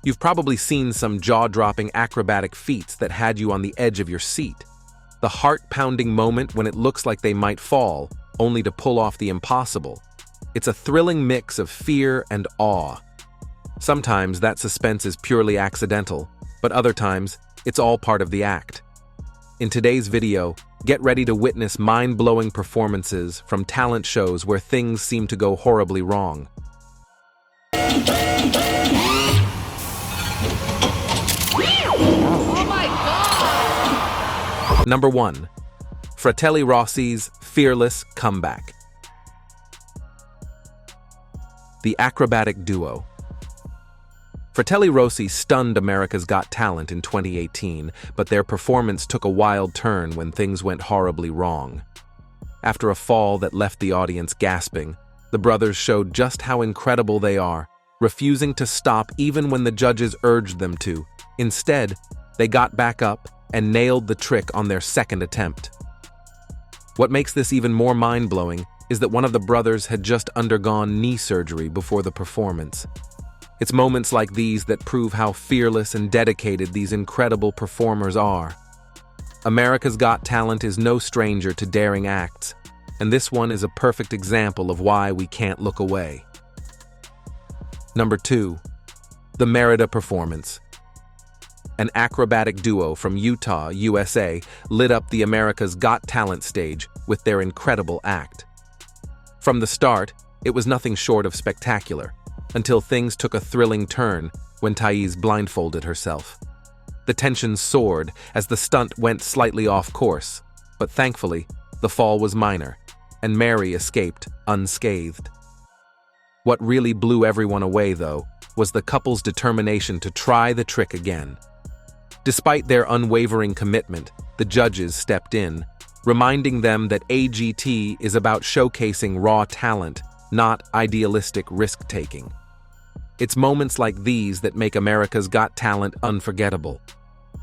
You've probably seen some jaw-dropping acrobatic feats that had you on the edge of your seat. The heart-pounding moment when it looks like they might fall, only to pull off the impossible. It's a thrilling mix of fear and awe. Sometimes that suspense is purely accidental, but other times, it's all part of the act. In today's video, get ready to witness mind-blowing performances from talent shows where things seem to go horribly wrong. Oh my God! Number 1. Fratelli Rossys Fearless Comeback. The acrobatic duo. Fratelli Rossi stunned America's Got Talent in 2018, but their performance took a wild turn when things went horribly wrong. After a fall that left the audience gasping, the brothers showed just how incredible they are, refusing to stop even when the judges urged them to. Instead, they got back up and nailed the trick on their second attempt. What makes this even more mind-blowing is that one of the brothers had just undergone knee surgery before the performance. It's moments like these that prove how fearless and dedicated these incredible performers are. America's Got Talent is no stranger to daring acts, and this one is a perfect example of why we can't look away. Number 2. The Merida performance. An acrobatic duo from Utah, USA, lit up the America's Got Talent stage with their incredible act. From the start, it was nothing short of spectacular, until things took a thrilling turn when Thais blindfolded herself. The tension soared as the stunt went slightly off course, but thankfully, the fall was minor, and Mary escaped unscathed. What really blew everyone away, though, was the couple's determination to try the trick again. Despite their unwavering commitment, the judges stepped in, reminding them that AGT is about showcasing raw talent, not idealistic risk-taking. It's moments like these that make America's Got Talent unforgettable.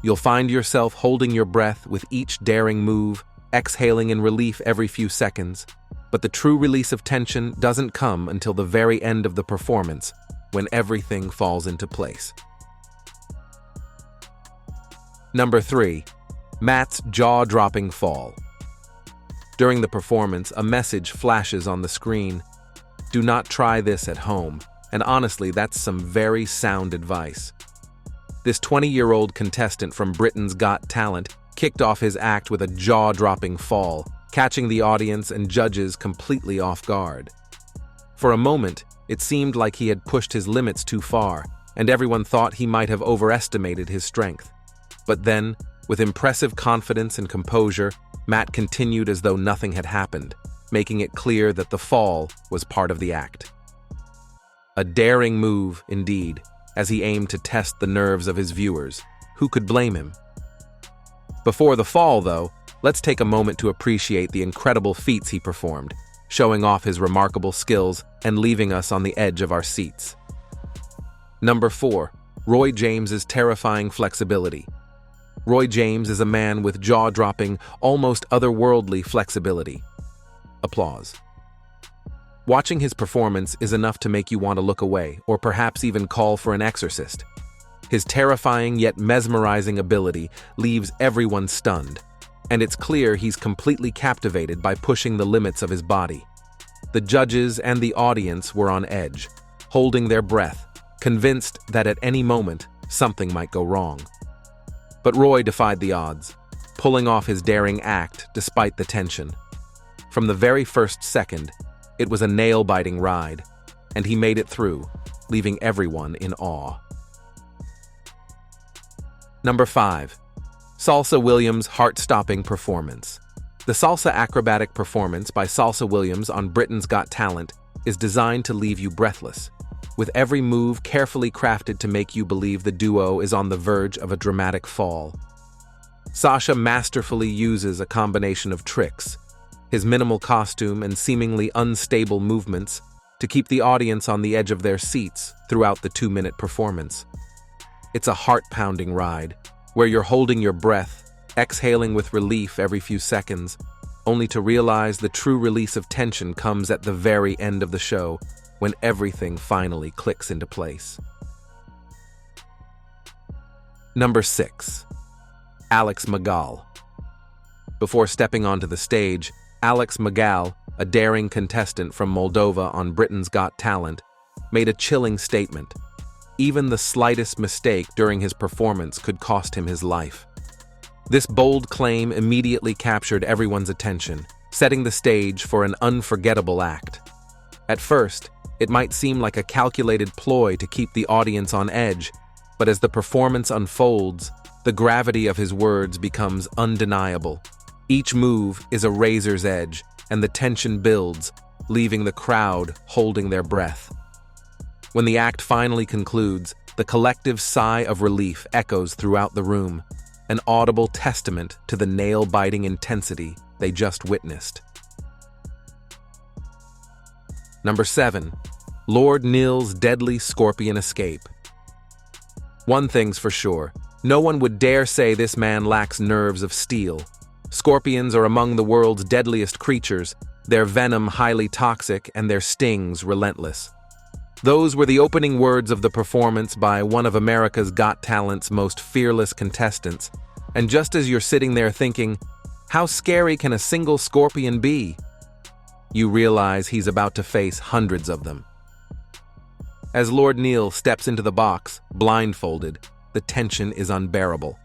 You'll find yourself holding your breath with each daring move, exhaling in relief every few seconds, but the true release of tension doesn't come until the very end of the performance, when everything falls into place. Number 3. Matt's jaw-dropping fall. During the performance, a message flashes on the screen. Do not try this at home. And honestly, that's some very sound advice. This 20-year-old contestant from Britain's Got Talent kicked off his act with a jaw-dropping fall, catching the audience and judges completely off guard. For a moment, it seemed like he had pushed his limits too far, and everyone thought he might have overestimated his strength. But then, with impressive confidence and composure, Matt continued as though nothing had happened, making it clear that the fall was part of the act. A daring move, indeed, as he aimed to test the nerves of his viewers. Who could blame him? Before the fall, though, let's take a moment to appreciate the incredible feats he performed, showing off his remarkable skills and leaving us on the edge of our seats. Number 4. Roy James's terrifying flexibility. Roy James is a man with jaw-dropping, almost otherworldly flexibility. Applause. Watching his performance is enough to make you want to look away, or perhaps even call for an exorcist. His terrifying yet mesmerizing ability leaves everyone stunned, and it's clear he's completely captivated by pushing the limits of his body. The judges and the audience were on edge, holding their breath, convinced that at any moment something might go wrong. But Roy defied the odds, pulling off his daring act despite the tension. From the very first second, it was a nail-biting ride, and he made it through, leaving everyone in awe. Number 5. Salsa Williams' heart-stopping performance. The salsa acrobatic performance by Salsa Williams on Britain's Got Talent is designed to leave you breathless, with every move carefully crafted to make you believe the duo is on the verge of a dramatic fall. Sasha masterfully uses a combination of tricks, his minimal costume and seemingly unstable movements, to keep the audience on the edge of their seats throughout the 2-minute performance. It's a heart-pounding ride, where you're holding your breath, exhaling with relief every few seconds, only to realize the true release of tension comes at the very end of the show, when everything finally clicks into place. Number 6. Mcal. Before stepping onto the stage, Mcal, a daring contestant from Moldova on Britain's Got Talent, made a chilling statement. Even the slightest mistake during his performance could cost him his life. This bold claim immediately captured everyone's attention, setting the stage for an unforgettable act. At first, it might seem like a calculated ploy to keep the audience on edge, but as the performance unfolds, the gravity of his words becomes undeniable. Each move is a razor's edge, and the tension builds, leaving the crowd holding their breath. When the act finally concludes, the collective sigh of relief echoes throughout the room, an audible testament to the nail-biting intensity they just witnessed. Number 7. Lord Nil's deadly scorpion escape. One thing's for sure, no one would dare say this man lacks nerves of steel. Scorpions are among the world's deadliest creatures, their venom highly toxic and their stings relentless. Those were the opening words of the performance by one of America's Got Talent's most fearless contestants. And just as you're sitting there thinking, how scary can a single scorpion be? You realize he's about to face hundreds of them. As Lord Nil steps into the box, blindfolded, the tension is unbearable.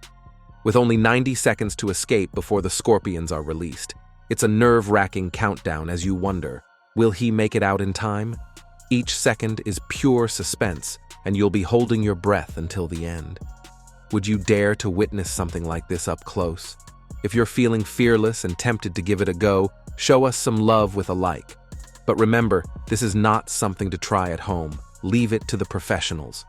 With only 90 seconds to escape before the scorpions are released, it's a nerve-wracking countdown as you wonder, will he make it out in time? Each second is pure suspense, and you'll be holding your breath until the end. Would you dare to witness something like this up close? If you're feeling fearless and tempted to give it a go, show us some love with a like. But remember, this is not something to try at home. Leave it to the professionals.